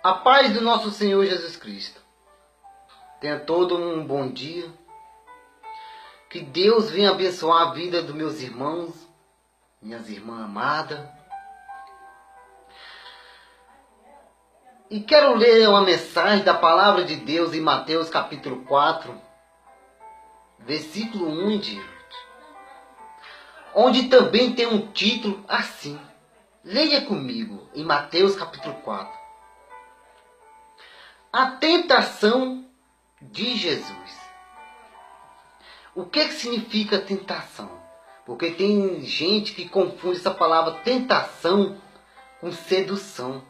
A paz do nosso Senhor Jesus Cristo. Tenha todo um bom dia. Que Deus venha abençoar a vida dos meus irmãos, minhas irmãs amadas. E quero ler uma mensagem da palavra de Deus em Mateus capítulo 4, versículo 1 em diante. Onde também tem um título assim. Leia comigo em Mateus capítulo 4. A tentação de Jesus. O que significa tentação? Porque tem gente que confunde essa palavra tentação com sedução.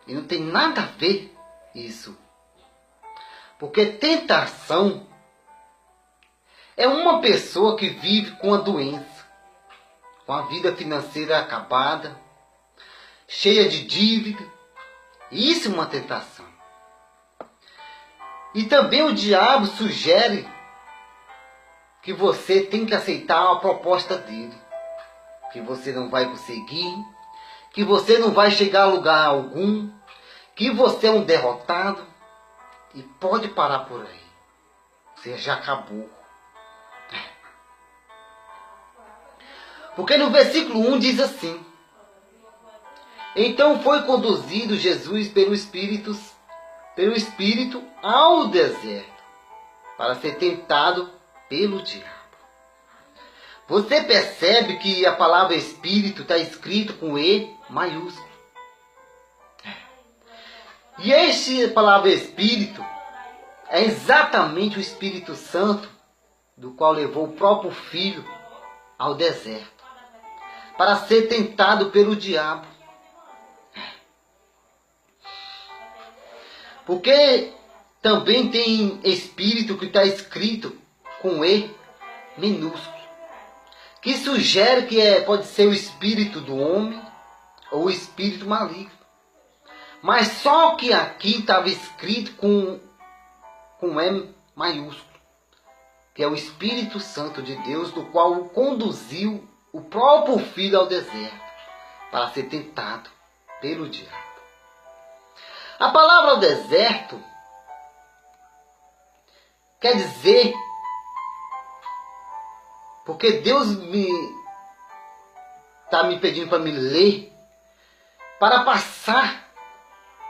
E não tem nada a ver isso. Porque tentação é uma pessoa que vive com a doença, com a vida financeira acabada, cheia de dívida. Isso é uma tentação. E também o diabo sugere que você tem que aceitar a proposta dele. Que você não vai conseguir, que você não vai chegar a lugar algum, que você é um derrotado. E pode parar por aí. Você já acabou. Porque no versículo 1 diz assim: então foi conduzido Jesus pelo Espírito ao deserto, para ser tentado pelo diabo. Você percebe que a palavra Espírito está escrito com E maiúsculo. E esta palavra Espírito é exatamente o Espírito Santo, do qual levou o próprio Filho ao deserto, para ser tentado pelo diabo. Porque também tem Espírito que está escrito com E minúsculo, que sugere que pode ser o espírito do homem ou o espírito maligno. Mas só que aqui estava escrito com E maiúsculo, que é o Espírito Santo de Deus, do qual conduziu o próprio Filho ao deserto, para ser tentado pelo diabo. A palavra deserto quer dizer, porque Deus está me pedindo para me ler, para passar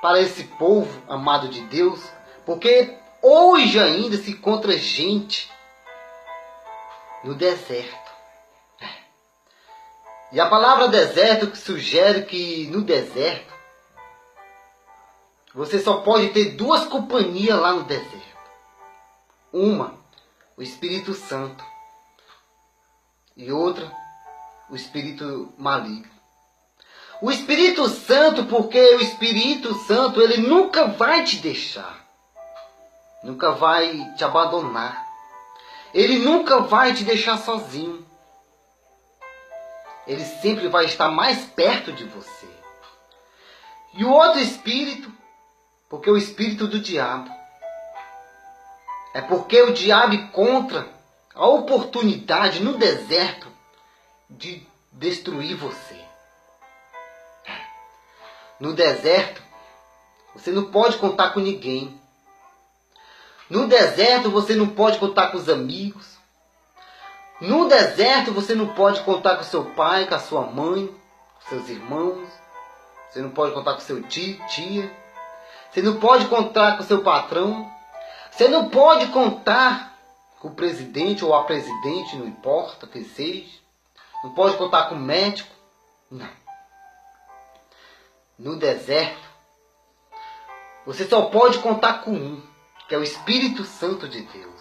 para esse povo amado de Deus, porque hoje ainda se encontra gente no deserto. E a palavra deserto que sugere que no deserto você só pode ter duas companhias lá no deserto. Uma, o Espírito Santo. E outra, o Espírito maligno. O Espírito Santo, porque o Espírito Santo, ele nunca vai te deixar. Nunca vai te abandonar. Ele nunca vai te deixar sozinho. Ele sempre vai estar mais perto de você. E o outro Espírito, porque o espírito do diabo. É porque o diabo encontra a oportunidade no deserto de destruir você. No deserto, você não pode contar com ninguém. No deserto, você não pode contar com os amigos. No deserto, você não pode contar com seu pai, com a sua mãe, com seus irmãos. Você não pode contar com seu tio, tia. Você não pode contar com o seu patrão. Você não pode contar com o presidente ou a presidente, não importa quem seja. Não pode contar com o médico. Não. No deserto, você só pode contar com um, que é o Espírito Santo de Deus.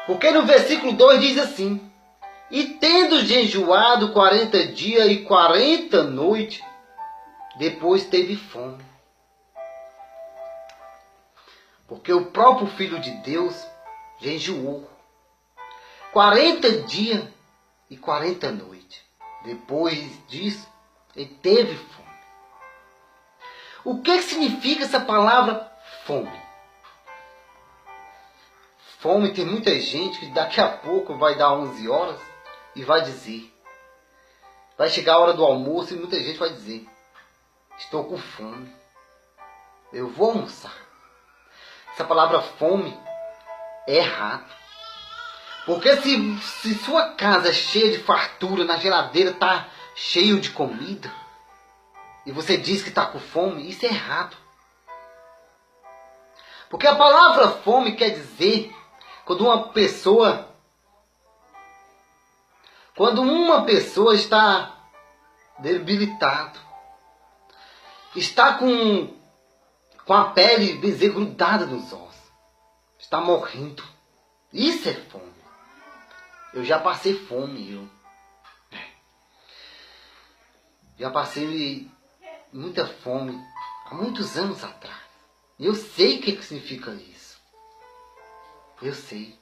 Porque no versículo 2 diz assim: e tendo jejuado 40 dias e 40 noites, depois teve fome. Porque o próprio Filho de Deus jejuou 40 dias e 40 noites. Depois disso, ele teve fome. O que significa essa palavra fome? Fome, tem muita gente que daqui a pouco vai dar 11 horas e vai dizer. Vai chegar a hora do almoço e muita gente vai dizer: estou com fome, eu vou almoçar. Essa palavra fome é errado. Porque se sua casa é cheia de fartura, na geladeira está cheio de comida, e você diz que está com fome, isso é errado. Porque a palavra fome quer dizer quando uma pessoa está debilitada, está com a pele grudada nos ossos, está morrendo. Isso é fome. Eu já passei fome, já passei muita fome há muitos anos atrás. E eu sei o que significa isso. Eu sei.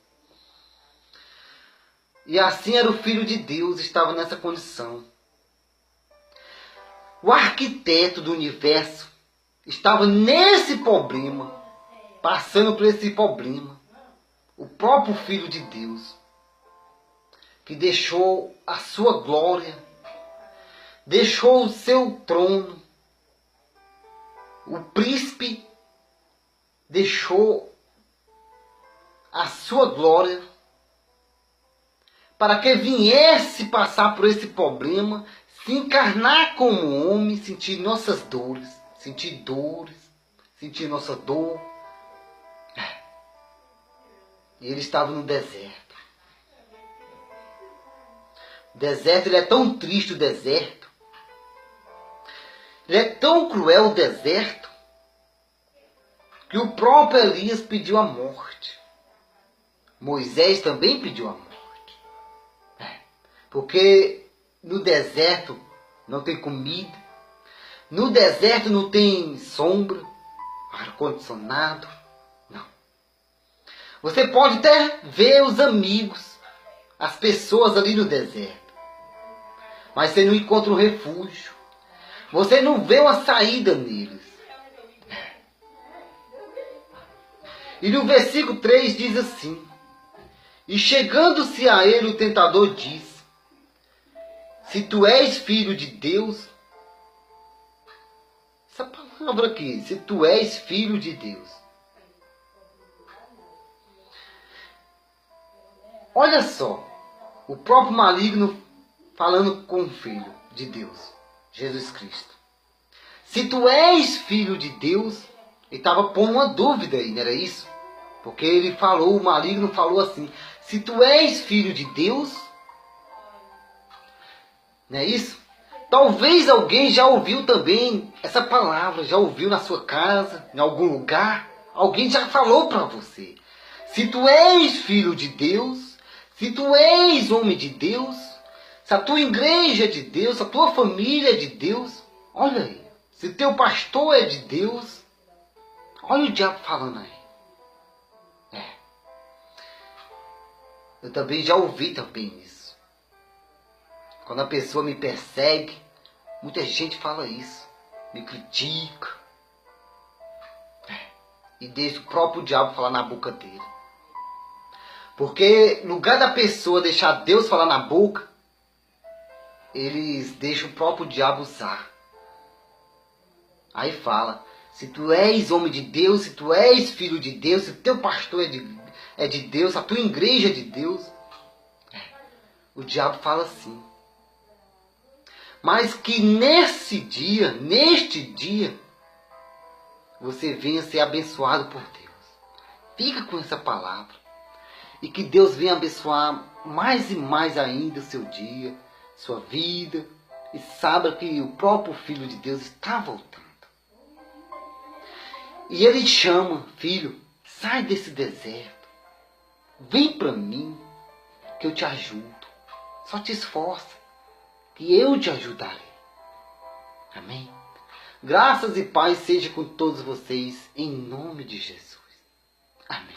E assim era o Filho de Deus, estava nessa condição. O arquiteto do universo estava nesse problema, passando por esse problema. O próprio Filho de Deus, que deixou a sua glória, deixou o seu trono. O príncipe deixou a sua glória para que viesse passar por esse problema, se encarnar como homem, sentir nossas dores, sentir nossa dor. E ele estava no deserto. O deserto, ele é tão triste, o deserto. Ele é tão cruel, o deserto, que o próprio Elias pediu a morte. Moisés também pediu a morte. Porque no deserto não tem comida. No deserto não tem sombra, ar-condicionado. Não. Você pode até ver os amigos, as pessoas ali no deserto. Mas você não encontra um refúgio. Você não vê uma saída neles. E no versículo 3 diz assim: e chegando-se a ele o tentador disse: se tu és filho de Deus, essa palavra aqui, se tu és filho de Deus. Olha só, o próprio maligno falando com o Filho de Deus, Jesus Cristo. Se tu és filho de Deus, ele estava pondo uma dúvida aí, não era isso? Porque ele falou, o maligno falou assim: se tu és filho de Deus, não é isso? Talvez alguém já ouviu também essa palavra, já ouviu na sua casa, em algum lugar. Alguém já falou para você: se tu és filho de Deus, se tu és homem de Deus, se a tua igreja é de Deus, se a tua família é de Deus, olha aí, se teu pastor é de Deus, olha o diabo falando aí. Eu também já ouvi também isso. Quando a pessoa me persegue, muita gente fala isso, me critica. E deixa o próprio diabo falar na boca dele. Porque no lugar da pessoa deixar Deus falar na boca, eles deixam o próprio diabo usar. Aí fala: se tu és homem de Deus, se tu és filho de Deus, se teu pastor é de Deus, a tua igreja é de Deus. O diabo fala assim. Mas que neste dia, você venha ser abençoado por Deus. Fica com essa palavra. E que Deus venha abençoar mais e mais ainda o seu dia, sua vida. E saiba que o próprio Filho de Deus está voltando. E ele chama: filho, sai desse deserto. Vem para mim, que eu te ajudo. Só te esforça, que eu te ajudarei. Amém? Graças e paz seja com todos vocês, em nome de Jesus. Amém.